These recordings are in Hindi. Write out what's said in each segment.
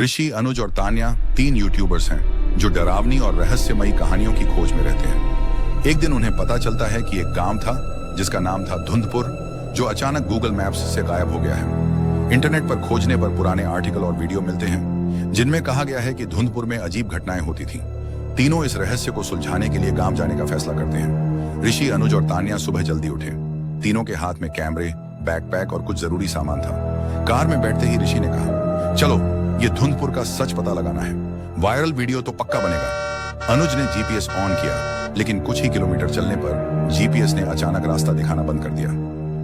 ऋषि, अनुज और तान्या 3 यूट्यूबर्स हैं जो डरावनी और रहस्यमयी कहानियों की खोज में रहते हैं। एक दिन उन्हें पता चलता है कि एक गांव था जिसका नाम था धुंधपुर, जो अचानक गूगल मैप्स से गायब हो गया है। इंटरनेट पर खोजने पर पुराने आर्टिकल और वीडियो मिलते हैं जिनमें कहा गया है कि धुंधपुर में अजीब घटनाएं होती थी। तीनों इस रहस्य को सुलझाने के लिए गांव जाने का फैसला करते हैं। ऋषि, अनुज और तान्या सुबह जल्दी उठे। तीनों के हाथ में कैमरे, बैकपैक और कुछ जरूरी सामान था। कार में बैठते ही ऋषि ने कहा, चलो ये धुंधपुर का सच पता लगाना है, वायरल वीडियो तो पक्का बनेगा। अनुज ने जीपीएस ऑन किया, लेकिन कुछ ही किलोमीटर चलने पर जीपीएस ने अचानक रास्ता दिखाना बंद कर दिया।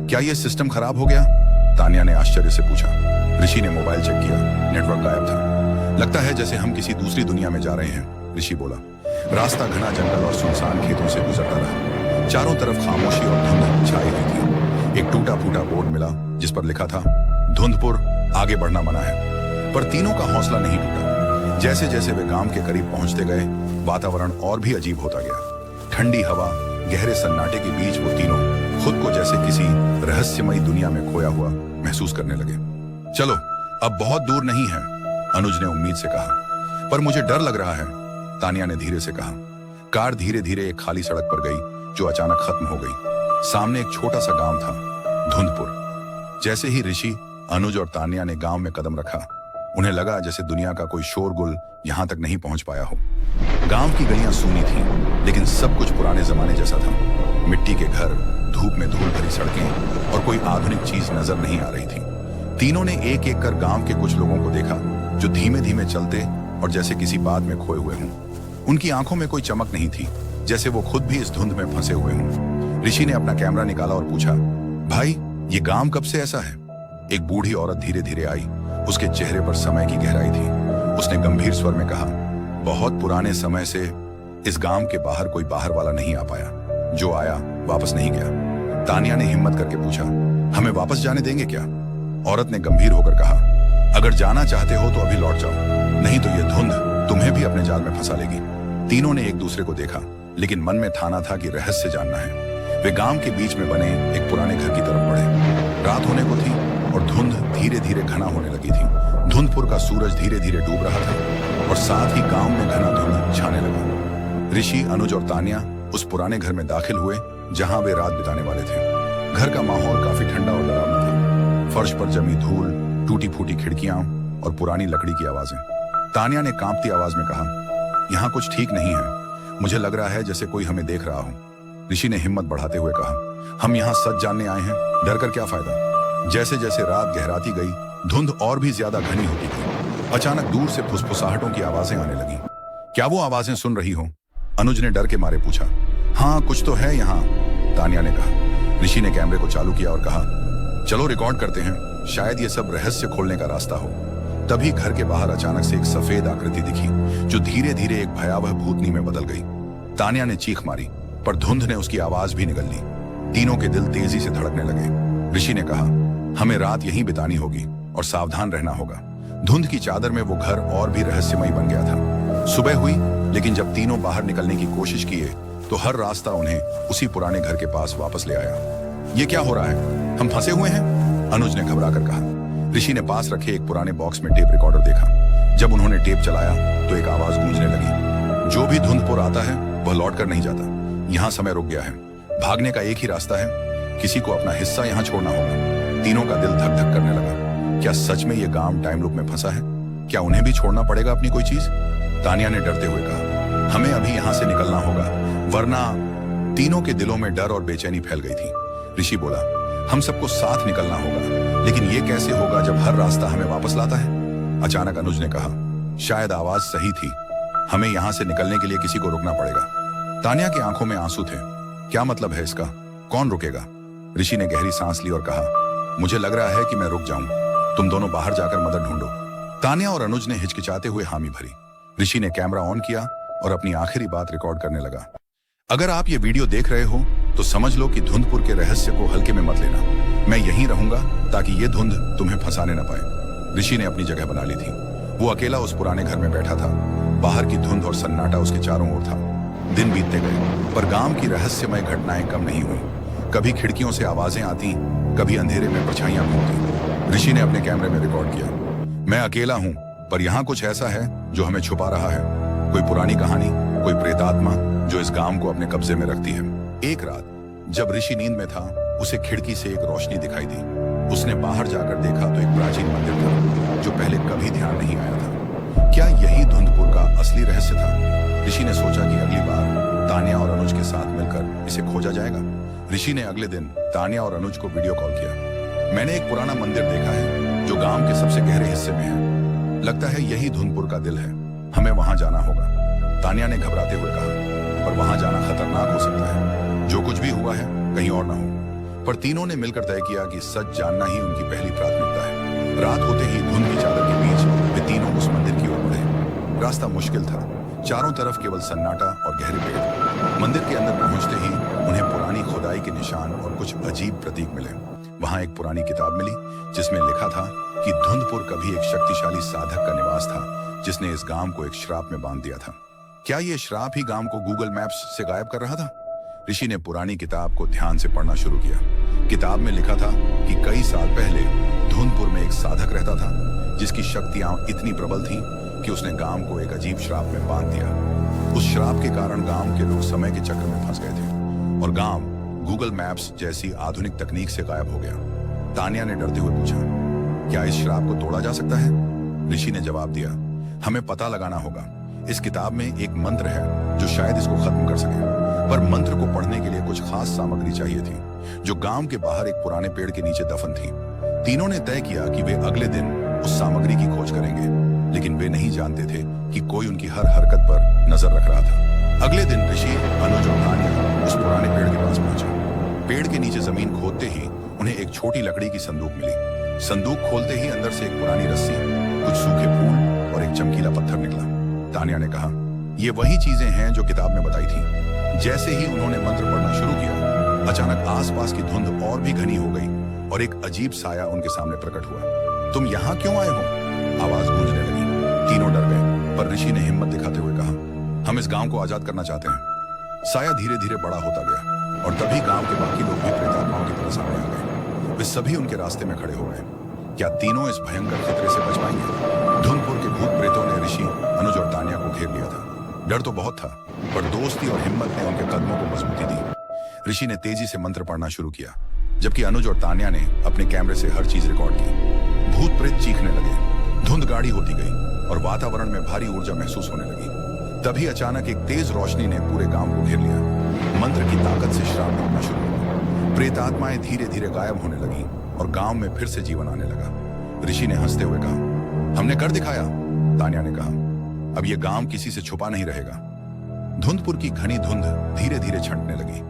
क्या ये सिस्टम खराब हो गया? तान्या ने आश्चर्य से पूछा। ऋषि ने मोबाइल चेक किया, नेटवर्क गायब था। लगता है जैसे हम किसी दूसरी दुनिया में जा रहे हैं, ऋषि बोला। रास्ता घना जंगल और सुनसान खेतों से गुजरता रहा। चारों तरफ खामोशी और धुंध छाई हुई थी। एक टूटा फूटा बोर्ड मिला जिस पर लिखा था, धुंधपुर, आगे बढ़ना मना है। पर तीनों का हौसला नहीं टूटा। जैसे जैसे वे गांव के करीब पहुंचते गए, वातावरण और भी अजीब होता गया। ठंडी हवा, गहरे सन्नाटे के बीच वो तीनों खुद को जैसे किसी रहस्यमयी दुनिया में खोया हुआ महसूस करने लगे। चलो, अब बहुत दूर नहीं है, अनुज ने उम्मीद से कहा। पर मुझे डर लग रहा है, तान्या ने धीरे से कहा। कार धीरे धीरे एक खाली सड़क पर गई जो अचानक खत्म हो गई। सामने एक छोटा सा गांव था, धुंधपुर। जैसे ही ऋषि, अनुज और तान्या ने गांव में कदम रखा, उन्हें लगा जैसे दुनिया का कोई शोरगुल यहां तक नहीं पहुंच पाया हो। गांव की गलियां सूनी थीं, लेकिन सब कुछ पुराने जमाने जैसा था। मिट्टी के घर, धूप में धूल भरी सड़कें और कोई आधुनिक चीज नजर नहीं आ रही थी। तीनों ने एक एक कर गांव के कुछ लोगों को देखा जो धीमे धीमे चलते और जैसे किसी बात में खोए हुए हों। उनकी आंखों में कोई चमक नहीं थी, जैसे वो खुद भी इस धुंध में फंसे हुए हों। ऋषि ने अपना कैमरा निकाला और पूछा, भाई ये गांव कब से ऐसा है? एक बूढ़ी औरत धीरे धीरे आई। उसके चेहरे पर समय की गहराई थी। उसने गंभीर स्वर में कहा, बहुत पुराने समय से इस गांव के बाहर कोई बाहर वाला नहीं आ पाया। जो आया वापस नहीं गया। तान्या ने हिम्मत करके पूछा, हमें वापस जाने देंगे क्या? औरत ने गंभीर होकर कहा, अगर जाना चाहते हो तो अभी लौट जाओ, नहीं तो यह धुंध तुम्हें भी अपने जाल में फंसा लेगी। तीनों ने एक दूसरे को देखा, लेकिन मन में ठाना था कि रहस्य जानना है। वे गांव के बीच में बने एक पुराने घर की तरफ बढ़े। रात होने को थी और धुंध धीरे धीरे घना होने लगी थी। धुंधपुर का सूरज धीरे धीरे डूब रहा था और साथ ही गांव में घना धुंध छाने लगा। ऋषि, अनुज और तान्या उस पुराने घर में दाखिल हुए जहां वे रात बिताने वाले थे। घर का माहौल काफी ठंडा और डरावना था। फर्श पर जमी धूल, टूटी फूटी खिड़कियां और पुरानी लकड़ी की आवाजें। तान्या ने कांपती आवाज में कहा, यहाँ कुछ ठीक नहीं है, मुझे लग रहा है जैसे कोई हमें देख रहा हो। ऋषि ने हिम्मत बढ़ाते हुए कहा, हम यहाँ सच जानने आए हैं, डर कर क्या फायदा? जैसे जैसे रात गहराती गई, धुंध और भी ज्यादा घनी होती गई। अचानक दूर से फुसफुसाहटों की आवाजें आने लगीं। क्या वो आवाजें सुन रही हो? अनुज ने डर के मारे पूछा। हाँ, कुछ तो है यहाँ, तान्या ने कहा। ऋषि ने कैमरे को चालू किया और कहा, चलो रिकॉर्ड करते हैं, शायद ये सब रहस्य खोलने का रास्ता हो। तभी घर के बाहर अचानक से एक सफेद आकृति दिखी जो धीरे धीरे एक भयावह भूतनी में बदल गई। तान्या ने चीख मारी, पर धुंध ने उसकी आवाज भी निगल ली। तीनों के दिल तेजी से धड़कने लगे। ऋषि ने कहा, हमें रात यहीं बितानी होगी और सावधान रहना होगा। धुंध की चादर में वो घर और भी रहस्यमयी बन गया था। सुबह हुई, लेकिन जब तीनों बाहर निकलने की कोशिश किए तो हर रास्ता उन्हें उसी पुराने घर के पास वापस ले आया। ये क्या हो रहा है? हम फंसे हुए हैं, अनुज ने घबरा कर कहा। ऋषि ने पास रखे एक पुराने बॉक्स में टेप रिकॉर्डर देखा। जब उन्होंने टेप चलाया तो एक आवाज गूंजने लगी, जो भी धुंधपुर आता है वह लौट कर नहीं जाता। यहाँ समय रुक गया है, भागने का एक ही रास्ता है, किसी को अपना हिस्सा यहाँ छोड़ना होगा। तीनों का दिल धक धक करने लगा। क्या सच में ये गांव टाइम लूप में फंसा है? क्या उन्हें भी छोड़ना पड़ेगा अपनी कोई चीज? तान्या ने डरते हुए कहा, हमें अभी यहाँ से निकलना होगा, वरना। तीनों के दिलों में डर और बेचैनी फैल गई थी। ऋषि बोला, हम सबको साथ निकलना होगा, लेकिन ये कैसे होगा जब हर रास्ता हमें वापस लाता है? अचानक अनुज ने कहा, शायद आवाज सही थी, हमें यहाँ से निकलने के लिए किसी को रुकना पड़ेगा। तान्या की आंखों में आंसू थे। क्या मतलब है इसका? कौन रुकेगा? ऋषि ने गहरी सांस ली और कहा, मुझे लग रहा है कि मैं रुक जाऊं, तुम दोनों बाहर जाकर मदद ढूंढो। तान्या और अनुज ने हिचकिचाते हुए हामी भरी। ऋषि ने कैमरा ऑन किया और अपनी आखिरी बात रिकॉर्ड करने लगा। अगर आप ये वीडियो देख रहे हो तो समझ लो कि धुंधपुर के रहस्य को हल्के में मत लेना। मैं यहीं रहूंगा ताकि ये धुंध तुम्हें फंसाने न पाए। ऋषि ने अपनी जगह बना ली थी। वो अकेला उस पुराने घर में बैठा था। बाहर की धुंध और सन्नाटा उसके चारों ओर था। दिन बीतते गए, पर गांव की रहस्यमय घटनाएं कम नहीं हुई। कभी खिड़कियों से आवाजें आती, कभी अंधेरे में परछाइयां घूमती। ऋषि ने अपने कैमरे में रिकॉर्ड किया, मैं अकेला हूं, पर यहाँ कुछ ऐसा है जो हमें छुपा रहा है। कोई पुरानी कहानी, कोई प्रेतात्मा जो इस गांव को अपने कब्जे में रखती है। एक रात जब ऋषि नींद में था, उसे खिड़की से एक रोशनी दिखाई दी। उसने बाहर जाकर देखा तो एक प्राचीन मंदिर था जो पहले कभी ध्यान नहीं आया था। क्या यही धुंधपुर का असली रहस्य था? ऋषि ने सोचा कि अगली बार तान्या और अनुज के साथ मिलकर इसे खोजा जाएगा। ऋषि ने अगले दिन तान्या और अनुज को वीडियो कॉल किया। मैंने एक पुराना मंदिर देखा है जो गांव के सबसे गहरे हिस्से में है। लगता है यही धुंधपुर का दिल है। हमें वहां जाना होगा। तान्या ने घबराते हुए कहा, पर वहां जाना खतरनाक हो सकता है। जो कुछ भी हुआ है कहीं और ना हो। पर तीनों ने मिलकर तय किया कि सच जानना ही उनकी पहली प्राथमिकता है। रात होते ही धुंध की चादर के बीच वे तीनों उस मंदिर की ओर बढ़े। रास्ता मुश्किल था। चारों तरफ केवल सन्नाटा और गहरे पेड़। मंदिर के अंदर पहुंचते ही उन्हें पुरानी खुदाई के निशान और कुछ अजीब प्रतीक मिले। वहां एक पुरानी किताब मिली जिसमें लिखा था कि धुंधपुर कभी एक शक्तिशाली साधक का निवास था जिसने इस गांव को एक श्राप में बांध दिया था। क्या ये श्राप ही गांव को गूगल मैप्स से गायब कर रहा था? ऋषि ने पुरानी किताब को ध्यान से पढ़ना शुरू किया। किताब में लिखा था कि कई साल पहले धुंधपुर में एक साधक रहता था जिसकी शक्तियां इतनी प्रबल थीं कि उसने गांव को एक अजीब श्राप में बांध दिया। उस श्राप के कारण गांव के लोग समय के चक्र में फंस गए थे और गांव गूगल मैप्स जैसी आधुनिक तकनीक से गायब हो गया। तान्या ने डरते हुए पूछा, क्या इस श्राप को तोड़ा जा सकता है? ऋषि ने जवाब दिया, हमें पता लगाना होगा। इस किताब में एक मंत्र है जो शायद इसको खत्म कर सके, पर मंत्र को पढ़ने के लिए कुछ खास सामग्री चाहिए थी जो गांव के बाहर एक पुराने पेड़ के नीचे दफन थी। तीनों ने तय किया कि वे अगले दिन उस सामग्री की खोज करेंगे, लेकिन वे नहीं जानते थे कि कोई उनकी हर हरकत पर नजर रख रहा था। अगले दिन ऋषि, अनुज और तान्या उस पुराने पेड़ के पास पहुंचे। पेड़ के नीचे जमीन खोदते ही उन्हें एक छोटी लकड़ी की संदूक मिली। संदूक खोलते ही अंदर से एक पुरानी रस्सी, कुछ सूखे फूल और एक चमकीला पत्थर निकला। तान्या ने कहा, ये वही चीजें हैं जो किताब में बताई थी। जैसे ही उन्होंने मंत्र पढ़ना शुरू किया, अचानक आसपास की धुंध और भी घनी हो गई और एक अजीब साया उनके सामने प्रकट हुआ। तुम यहाँ क्यों आए हो? आवाज गूंजने लगी। तीनों डर गए, पर ऋषि ने हिम्मत दिखाते हुए कहा, हम इस गांव को आजाद करना चाहते हैं। साया धीरे धीरे बड़ा होता गया और तभी गांव के बाकी लोग भी प्रेतात्माओं की तरह सामने आ गए। वे सभी उनके रास्ते में खड़े हो गए। क्या तीनों इस भयंकर खतरे से बच पाएंगे? धुंधपुर के भूत प्रेतों ने ऋषि, अनुज और तान्या को घेर लिया था। डर तो बहुत था, पर दोस्ती और हिम्मत ने उनके कदमों को मजबूती दी। ऋषि ने तेजी से मंत्र पढ़ना शुरू किया, जबकि अनुज और तान्या ने अपने कैमरे से हर चीज रिकॉर्ड की। भूत प्रेत चीखने लगे, धुंध गाढ़ी होती गई और वातावरण में भारी ऊर्जा महसूस होने लगी। तभी अचानक एक तेज रोशनी ने पूरे गांव को घेर लिया। मंत्र की ताकत से श्राप टूटना शुरू हुआ। प्रेतात्माएं धीरे धीरे गायब होने लगी और गांव में फिर से जीवन आने लगा। ऋषि ने हंसते हुए कहा, हमने कर दिखाया। तान्या ने कहा, अब यह गांव किसी से छुपा नहीं रहेगा। धुंधपुर की घनी धुंध धीरे धीरे छंटने लगी।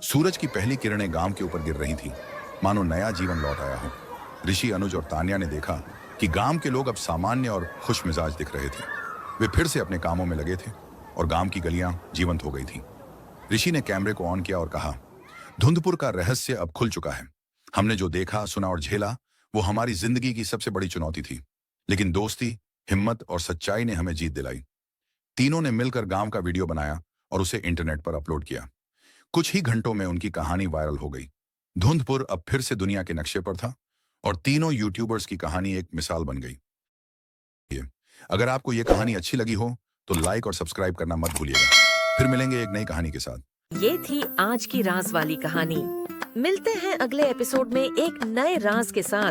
सूरज की पहली किरणें गांव के ऊपर गिर रही थी, मानो नया जीवन लौट आया हो। ऋषि, अनुज और तान्या ने देखा कि गांव के लोग अब सामान्य और खुश मिजाज दिख रहे थे। वे फिर से अपने कामों में लगे थे और गांव की गलियां जीवंत हो गई थीं। ऋषि ने कैमरे को ऑन किया और कहा, धुंधपुर का रहस्य अब खुल चुका है। हमने जो देखा, सुना और झेला वो हमारी जिंदगी की सबसे बड़ी चुनौती थी, लेकिन दोस्ती, हिम्मत और सच्चाई ने हमें जीत दिलाई। तीनों ने मिलकर गांव का वीडियो बनाया और उसे इंटरनेट पर अपलोड किया। कुछ ही घंटों में उनकी कहानी वायरल हो गई। धुंधपुर अब फिर से दुनिया के नक्शे पर था और तीनों यूट्यूबर्स की कहानी एक मिसाल बन गई। अगर आपको यह कहानी अच्छी लगी हो तो लाइक और सब्सक्राइब करना मत भूलिएगा। फिर मिलेंगे एक नई कहानी के साथ। ये थी आज की राज वाली कहानी। मिलते हैं अगले एपिसोड में एक नए राज के साथ।